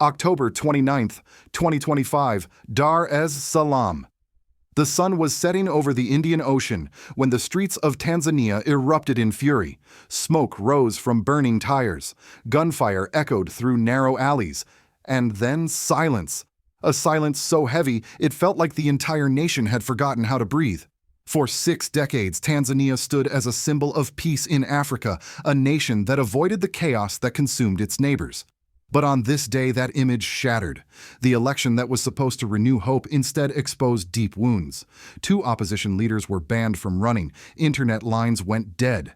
October 29th, 2025, Dar es Salaam. The sun was setting over the Indian Ocean when the streets of Tanzania erupted in fury. Smoke rose from burning tires. Gunfire echoed through narrow alleys. And then silence. A silence so heavy it felt like the entire nation had forgotten how to breathe. For 6 decades, Tanzania stood as a symbol of peace in Africa, a nation that avoided the chaos that consumed its neighbors. But on this day, that image shattered. The election that was supposed to renew hope instead exposed deep wounds. 2 opposition leaders were banned from running. Internet lines went dead.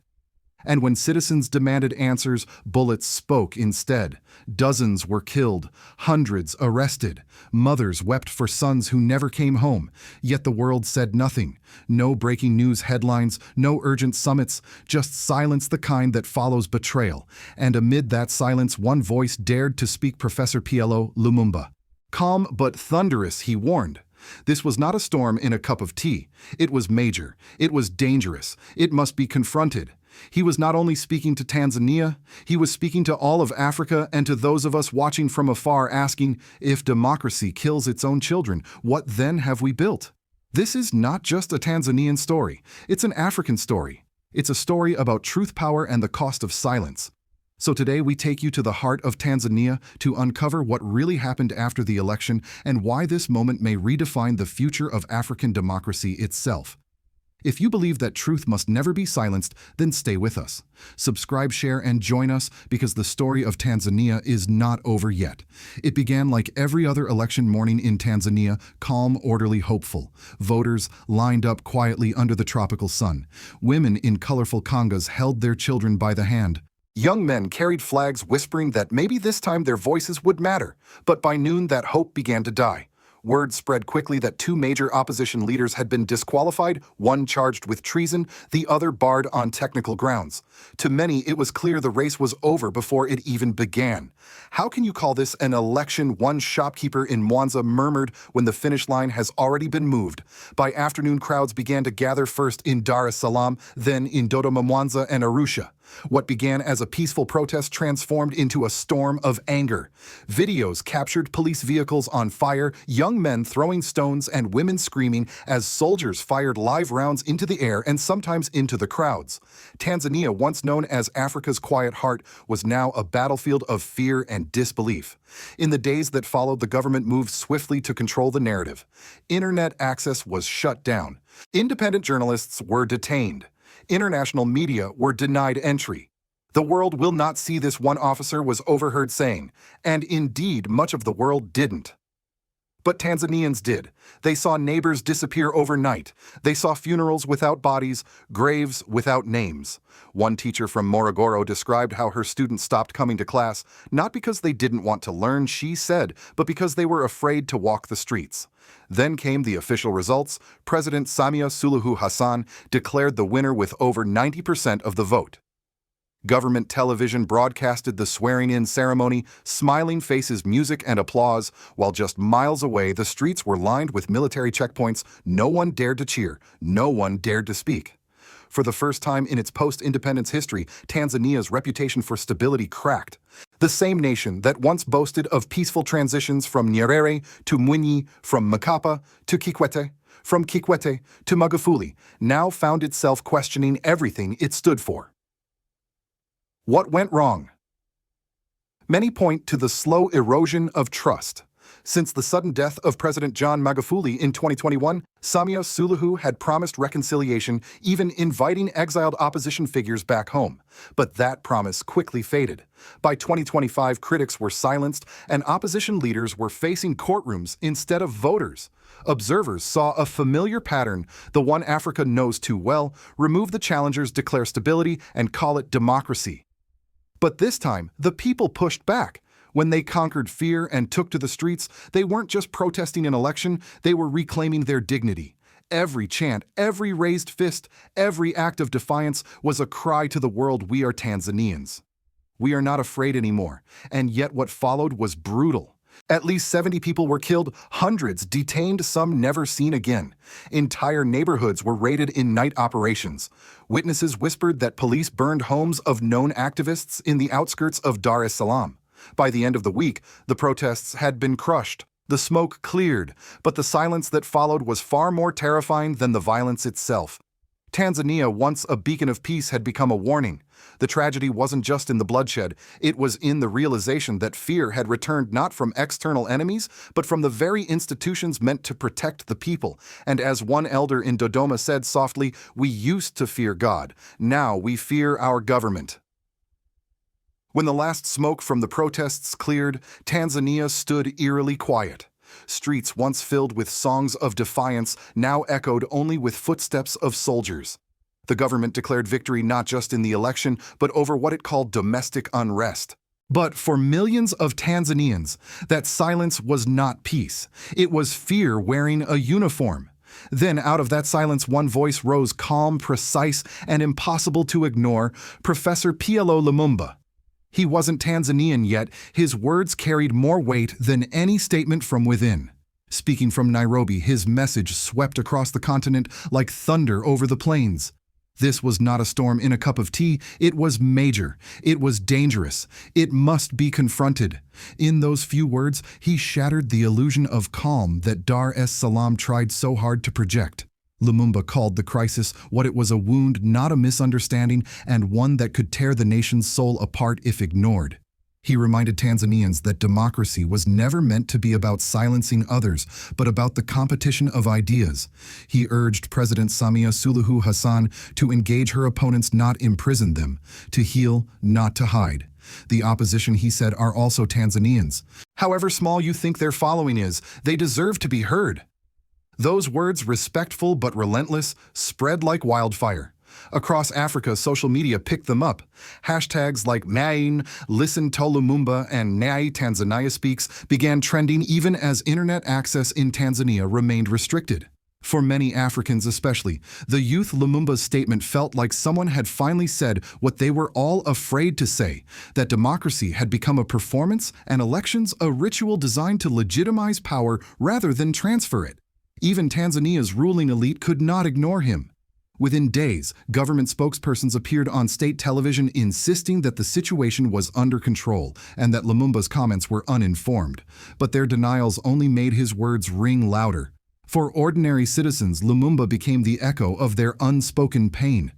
And when citizens demanded answers, bullets spoke instead. Dozens were killed, hundreds arrested. Mothers wept for sons who never came home. Yet the world said nothing. No breaking news headlines, no urgent summits, just silence, the kind that follows betrayal. And amid that silence, one voice dared to speak: Professor P.L.O. Lumumba. Calm but thunderous, he warned. This was not a storm in a cup of tea. It was major. It was dangerous. It must be confronted. He was not only speaking to Tanzania, he was speaking to all of Africa and to those of us watching from afar, asking, if democracy kills its own children, what then have we built? This is not just a Tanzanian story. It's an African story. It's a story about truth, power, and the cost of silence. So today we take you to the heart of Tanzania to uncover what really happened after the election and why this moment may redefine the future of African democracy itself. If you believe that truth must never be silenced, then stay with us. Subscribe, share, and join us, because the story of Tanzania is not over yet. It began like every other election morning in Tanzania, calm, orderly, hopeful. Voters lined up quietly under the tropical sun. Women in colorful congas held their children by the hand. Young men carried flags whispering that maybe this time their voices would matter. But by noon, that hope began to die. Word spread quickly that 2 major opposition leaders had been disqualified, one charged with treason, the other barred on technical grounds. To many, it was clear the race was over before it even began. How can you call this an election? One shopkeeper in Mwanza murmured when the finish line has already been moved. By afternoon, crowds began to gather, first in Dar es Salaam, then in Dodoma, Mwanza, and Arusha. What began as a peaceful protest transformed into a storm of anger. Videos captured police vehicles on fire, young men throwing stones, and women screaming as soldiers fired live rounds into the air and sometimes into the crowds. Tanzania, once known as Africa's quiet heart, was now a battlefield of fear and disbelief. In the days that followed, the government moved swiftly to control the narrative. Internet access was shut down. Independent journalists were detained. International media were denied entry. The world will not see this, one officer was overheard saying, and indeed much of the world didn't. But Tanzanians did. They saw neighbors disappear overnight. They saw funerals without bodies, graves without names. One teacher from Morogoro described how her students stopped coming to class, not because they didn't want to learn, she said, but because they were afraid to walk the streets. Then came the official results. President Samia Suluhu Hassan declared the winner with over 90% of the vote. Government television broadcasted the swearing-in ceremony, smiling faces, music, and applause, while just miles away the streets were lined with military checkpoints. No one dared to cheer, no one dared to speak. For the first time in its post-independence history, Tanzania's reputation for stability cracked. The same nation that once boasted of peaceful transitions from Nyerere to Mwinyi, from Mkapa to Kikwete, from Kikwete to Magufuli, now found itself questioning everything it stood for. What went wrong? Many point to the slow erosion of trust. Since the sudden death of President John Magufuli in 2021, Samia Suluhu had promised reconciliation, even inviting exiled opposition figures back home. But that promise quickly faded. By 2025, critics were silenced, and opposition leaders were facing courtrooms instead of voters. Observers saw a familiar pattern, the one Africa knows too well: remove the challengers, declare stability, and call it democracy. But this time, the people pushed back. When they conquered fear and took to the streets, they weren't just protesting an election, they were reclaiming their dignity. Every chant, every raised fist, every act of defiance was a cry to the world: we are Tanzanians. We are not afraid anymore. And yet what followed was brutal. At least 70 people were killed, hundreds detained, some never seen again. Entire neighborhoods were raided in night operations. Witnesses whispered that police burned homes of known activists in the outskirts of Dar es Salaam. By the end of the week, the protests had been crushed. The smoke cleared, but the silence that followed was far more terrifying than the violence itself. Tanzania, once a beacon of peace, had become a warning. The tragedy wasn't just in the bloodshed, it was in the realization that fear had returned not from external enemies, but from the very institutions meant to protect the people. And as one elder in Dodoma said softly, "We used to fear God, now we fear our government." When the last smoke from the protests cleared, Tanzania stood eerily quiet. Streets once filled with songs of defiance now echoed only with footsteps of soldiers. The government declared victory not just in the election, but over what it called domestic unrest. But for millions of Tanzanians, that silence was not peace. It was fear wearing a uniform. Then out of that silence, one voice rose, calm, precise, and impossible to ignore: Professor P.L.O. Lumumba. He wasn't Tanzanian yet, his words carried more weight than any statement from within. Speaking from Nairobi, his message swept across the continent like thunder over the plains. This was not a storm in a cup of tea, it was major, it was dangerous, it must be confronted. In those few words, he shattered the illusion of calm that Dar es Salaam tried so hard to project. Lumumba called the crisis what it was: a wound, not a misunderstanding, and one that could tear the nation's soul apart if ignored. He reminded Tanzanians that democracy was never meant to be about silencing others, but about the competition of ideas. He urged President Samia Suluhu Hassan to engage her opponents, not imprison them, to heal, not to hide. The opposition, he said, are also Tanzanians. However small you think their following is, they deserve to be heard. Those words, respectful but relentless, spread like wildfire. Across Africa, social media picked them up. Hashtags like Main, Listen to Lumumba, and Nai Tanzania Speaks began trending even as internet access in Tanzania remained restricted. For many Africans especially, the youth Lumumba's statement felt like someone had finally said what they were all afraid to say, that democracy had become a performance and elections a ritual designed to legitimize power rather than transfer it. Even Tanzania's ruling elite could not ignore him. Within days, government spokespersons appeared on state television insisting that the situation was under control and that Lumumba's comments were uninformed. But their denials only made his words ring louder. For ordinary citizens, Lumumba became the echo of their unspoken pain.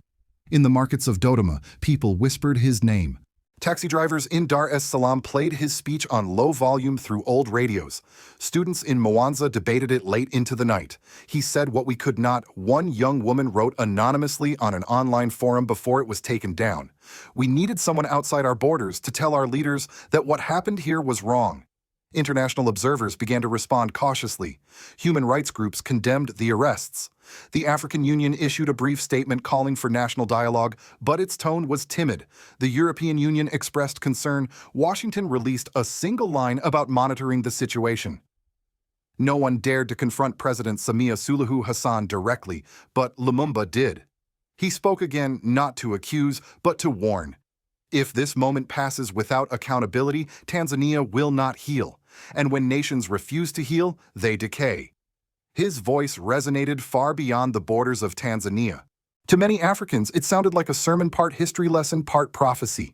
In the markets of Dodoma, people whispered his name. Taxi drivers in Dar es Salaam played his speech on low volume through old radios. Students in Mwanza debated it late into the night. He said what we could not. One young woman wrote anonymously on an online forum before it was taken down. We needed someone outside our borders to tell our leaders that what happened here was wrong. International observers began to respond cautiously. Human rights groups condemned the arrests. The African Union issued a brief statement calling for national dialogue, but its tone was timid. The European Union expressed concern. Washington released a single line about monitoring the situation. No one dared to confront President Samia Suluhu Hassan directly, but Lumumba did. He spoke again, not to accuse, but to warn. If this moment passes without accountability, Tanzania will not heal. And when nations refuse to heal, they decay. His voice resonated far beyond the borders of Tanzania. To many Africans, it sounded like a sermon, part history lesson, part prophecy.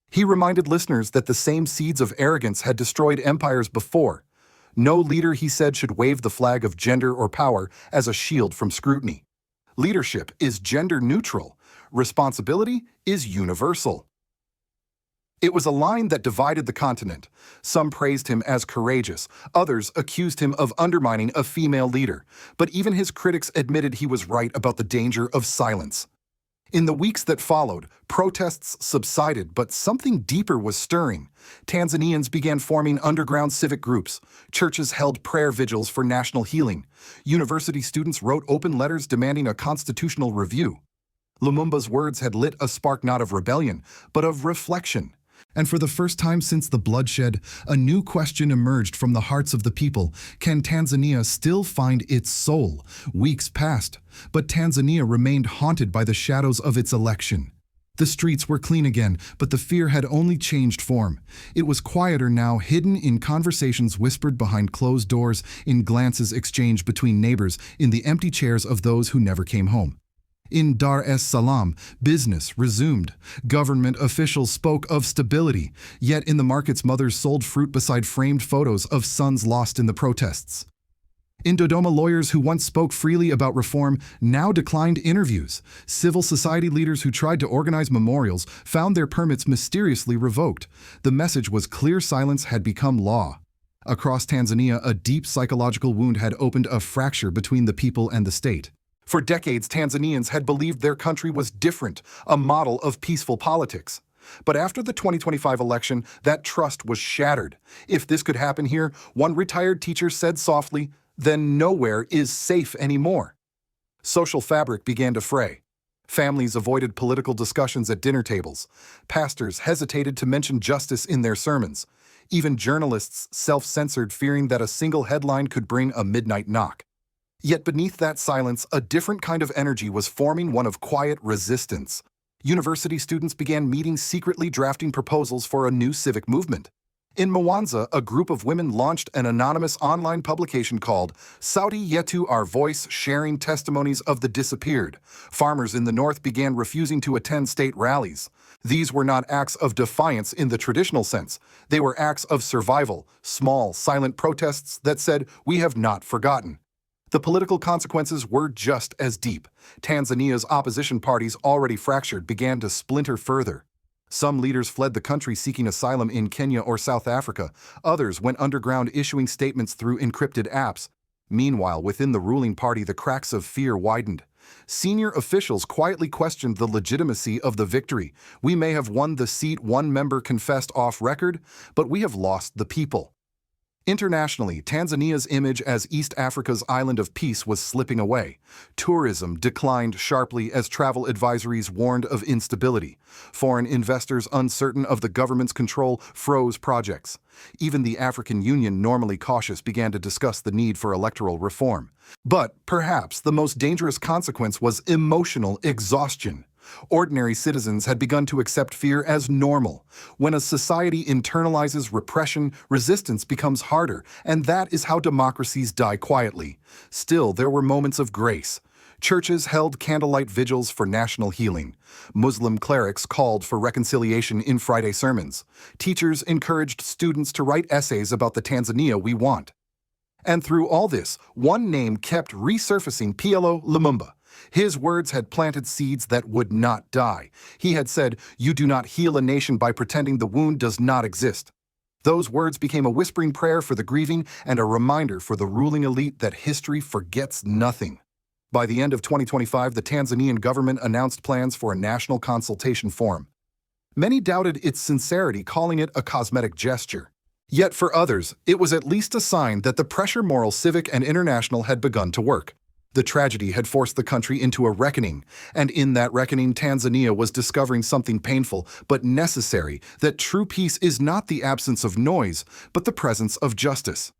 He reminded listeners that the same seeds of arrogance had destroyed empires before. No leader, he said, should wave the flag of gender or power as a shield from scrutiny. Leadership is gender neutral. Responsibility is universal. It was a line that divided the continent. Some praised him as courageous, others accused him of undermining a female leader, but even his critics admitted he was right about the danger of silence. In the weeks that followed, protests subsided, but something deeper was stirring. Tanzanians began forming underground civic groups. Churches held prayer vigils for national healing. University students wrote open letters demanding a constitutional review. Lumumba's words had lit a spark not of rebellion, but of reflection. And for the first time since the bloodshed, a new question emerged from the hearts of the people. Can Tanzania still find its soul? Weeks passed, but Tanzania remained haunted by the shadows of its election. The streets were clean again, but the fear had only changed form. It was quieter now, hidden in conversations whispered behind closed doors, in glances exchanged between neighbors, in the empty chairs of those who never came home. In Dar es Salaam, business resumed. Government officials spoke of stability, yet in the markets mothers sold fruit beside framed photos of sons lost in the protests. In Dodoma, lawyers who once spoke freely about reform now declined interviews. Civil society leaders who tried to organize memorials found their permits mysteriously revoked. The message was clear: silence had become law. Across Tanzania, a deep psychological wound had opened a fracture between the people and the state. For decades, Tanzanians had believed their country was different, a model of peaceful politics. But after the 2025 election, that trust was shattered. If this could happen here, one retired teacher said softly, then nowhere is safe anymore. Social fabric began to fray. Families avoided political discussions at dinner tables. Pastors hesitated to mention justice in their sermons. Even journalists self-censored, fearing that a single headline could bring a midnight knock. Yet beneath that silence, a different kind of energy was forming, one of quiet resistance. University students began meeting secretly, drafting proposals for a new civic movement. In Mwanza, a group of women launched an anonymous online publication called Sauti Yetu, Our Voice, sharing testimonies of the disappeared. Farmers in the north began refusing to attend state rallies. These were not acts of defiance in the traditional sense. They were acts of survival, small, silent protests that said, "We have not forgotten." The political consequences were just as deep. Tanzania's opposition parties, already fractured, began to splinter further. Some leaders fled the country seeking asylum in Kenya or South Africa. Others went underground, issuing statements through encrypted apps. Meanwhile, within the ruling party, the cracks of fear widened. Senior officials quietly questioned the legitimacy of the victory. "We may have won the seat," one member confessed off record, "but we have lost the people." Internationally, Tanzania's image as East Africa's island of peace was slipping away. Tourism declined sharply as travel advisories warned of instability. Foreign investors, uncertain of the government's control, froze projects. Even the African Union, normally cautious, began to discuss the need for electoral reform. But perhaps the most dangerous consequence was emotional exhaustion. Ordinary citizens had begun to accept fear as normal. When a society internalizes repression, resistance becomes harder, and that is how democracies die quietly. Still, there were moments of grace. Churches held candlelight vigils for national healing. Muslim clerics called for reconciliation in Friday sermons. Teachers encouraged students to write essays about the Tanzania we want. And through all this, one name kept resurfacing: P.L.O. Lumumba. His words had planted seeds that would not die. He had said, "You do not heal a nation by pretending the wound does not exist." Those words became a whispering prayer for the grieving and a reminder for the ruling elite that history forgets nothing. By the end of 2025, the Tanzanian government announced plans for a national consultation forum. Many doubted its sincerity, calling it a cosmetic gesture. Yet for others, it was at least a sign that the pressure, moral, civic, and international, had begun to work. The tragedy had forced the country into a reckoning, and in that reckoning, Tanzania was discovering something painful but necessary: that true peace is not the absence of noise, but the presence of justice.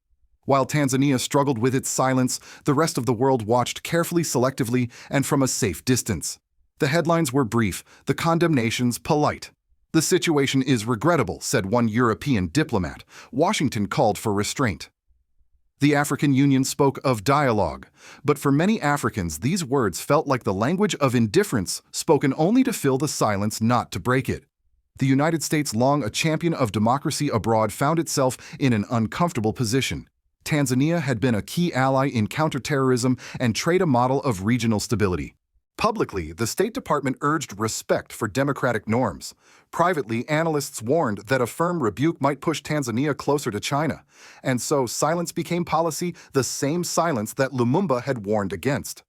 While Tanzania struggled with its silence, the rest of the world watched carefully, selectively, and from a safe distance. The headlines were brief, the condemnations polite. "The situation is regrettable," said one European diplomat. Washington called for restraint. The African Union spoke of dialogue, but for many Africans, these words felt like the language of indifference, spoken only to fill the silence, not to break it. The United States, long a champion of democracy abroad, found itself in an uncomfortable position. Tanzania had been a key ally in counterterrorism and trade, a model of regional stability. Publicly, the State Department urged respect for democratic norms. Privately, analysts warned that a firm rebuke might push Tanzania closer to China. And so silence became policy, the same silence that Lumumba had warned against.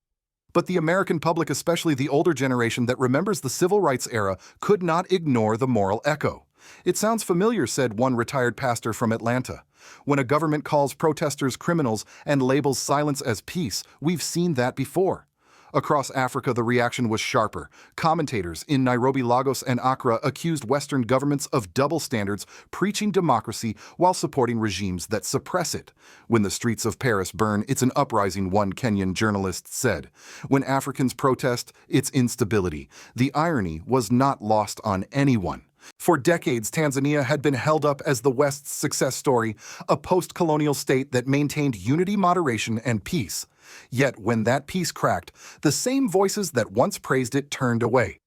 But the American public, especially the older generation that remembers the civil rights era, could not ignore the moral echo. "It sounds familiar," said one retired pastor from Atlanta. "When a government calls protesters criminals and labels silence as peace, we've seen that before." Across Africa, the reaction was sharper. Commentators in Nairobi, Lagos, and Accra accused Western governments of double standards, preaching democracy while supporting regimes that suppress it. "When the streets of Paris burn, it's an uprising," one Kenyan journalist said. "When Africans protest, it's instability." The irony was not lost on anyone. For decades, Tanzania had been held up as the West's success story, a post-colonial state that maintained unity, moderation, and peace. Yet, when that peace cracked, the same voices that once praised it turned away.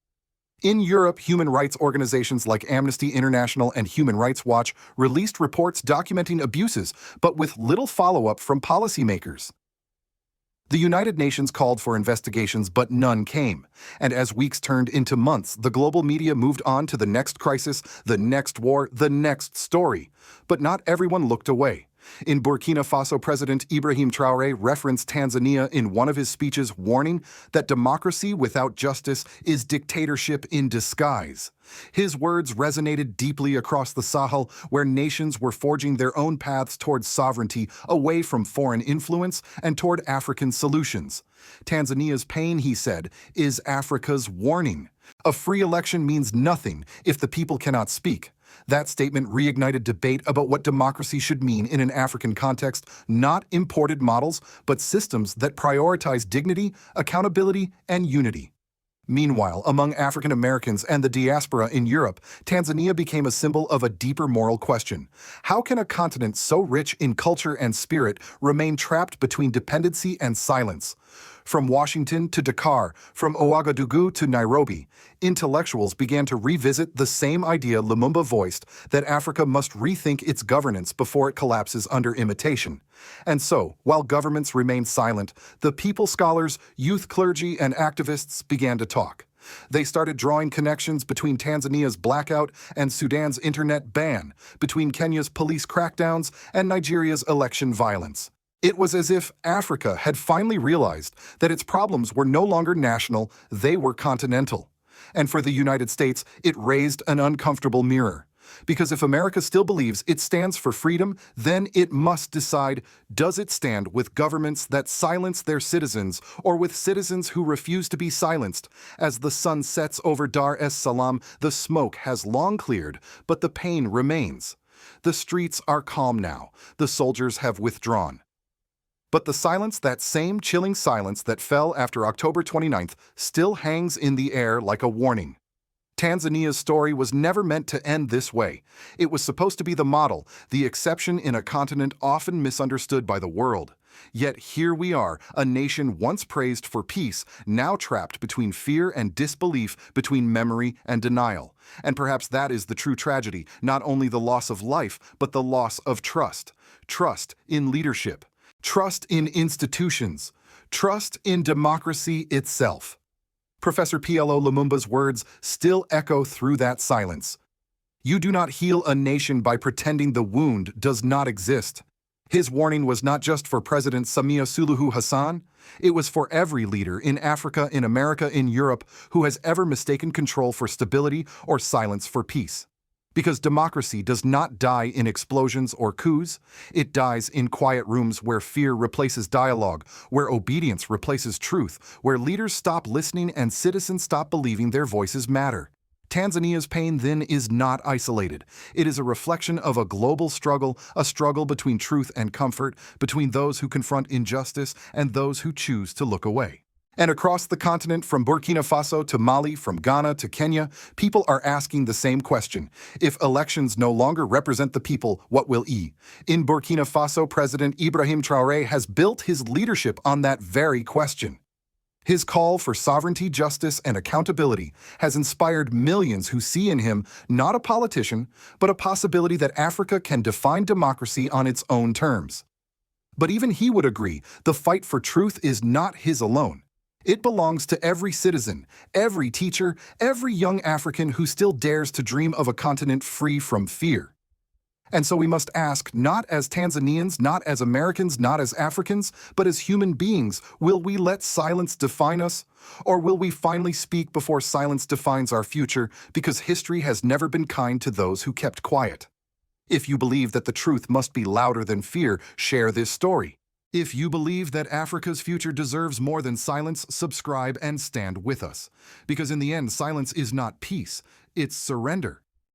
In Europe, human rights organizations like Amnesty International and Human Rights Watch released reports documenting abuses, but with little follow-up from policymakers. The United Nations called for investigations, but none came. And as weeks turned into months, the global media moved on to the next crisis, the next war, the next story. But not everyone looked away. In Burkina Faso, President Ibrahim Traore referenced Tanzania in one of his speeches, warning that democracy without justice is dictatorship in disguise. His words resonated deeply across the Sahel, where nations were forging their own paths towards sovereignty, away from foreign influence and toward African solutions. Tanzania's pain, he said, is Africa's warning. A free election means nothing if the people cannot speak. That statement reignited debate about what democracy should mean in an African context, not imported models, but systems that prioritize dignity, accountability, and unity. Meanwhile, among African Americans and the diaspora in Europe, Tanzania became a symbol of a deeper moral question. How can a continent so rich in culture and spirit remain trapped between dependency and silence? From Washington to Dakar, from Ouagadougou to Nairobi, intellectuals began to revisit the same idea Lumumba voiced, that Africa must rethink its governance before it collapses under imitation. And so, while governments remained silent, the people scholars, youth clergy, and activists began to talk. They started drawing connections between Tanzania's blackout and Sudan's internet ban, between Kenya's police crackdowns and Nigeria's election violence. It was as if Africa had finally realized that its problems were no longer national, they were continental. And for the United States, it raised an uncomfortable mirror. Because if America still believes it stands for freedom, then it must decide, does it stand with governments that silence their citizens, or with citizens who refuse to be silenced? As the sun sets over Dar es Salaam, the smoke has long cleared, but the pain remains. The streets are calm now. The soldiers have withdrawn. But the silence, that same chilling silence that fell after October 29th, still hangs in the air like a warning. Tanzania's story was never meant to end this way. It was supposed to be the model, the exception in a continent often misunderstood by the world. Yet here we are, a nation once praised for peace, now trapped between fear and disbelief, between memory and denial. And perhaps that is the true tragedy, not only the loss of life, but the loss of trust. Trust in leadership. Trust in institutions. Trust in democracy itself. Professor P.L.O. Lumumba's words still echo through that silence. You do not heal a nation by pretending the wound does not exist. His warning was not just for President Samia Suluhu Hassan, it was for every leader in Africa, in America, in Europe who has ever mistaken control for stability or silence for peace. Because democracy does not die in explosions or coups, it dies in quiet rooms where fear replaces dialogue, where obedience replaces truth, where leaders stop listening and citizens stop believing their voices matter. Tanzania's pain then is not isolated. It is a reflection of a global struggle, a struggle between truth and comfort, between those who confront injustice and those who choose to look away. And across the continent, from Burkina Faso to Mali, from Ghana to Kenya, people are asking the same question. If elections no longer represent the people, what will E? In Burkina Faso, President Ibrahim Traore has built his leadership on that very question. His call for sovereignty, justice, and accountability has inspired millions who see in him not a politician, but a possibility that Africa can define democracy on its own terms. But even he would agree, the fight for truth is not his alone. It belongs to every citizen, every teacher, every young African who still dares to dream of a continent free from fear. And so we must ask, not as Tanzanians, not as Americans, not as Africans, but as human beings, will we let silence define us? Or will we finally speak before silence defines our future, because history has never been kind to those who kept quiet? If you believe that the truth must be louder than fear, share this story. If you believe that Africa's future deserves more than silence, subscribe and stand with us. Because in the end, silence is not peace, it's surrender.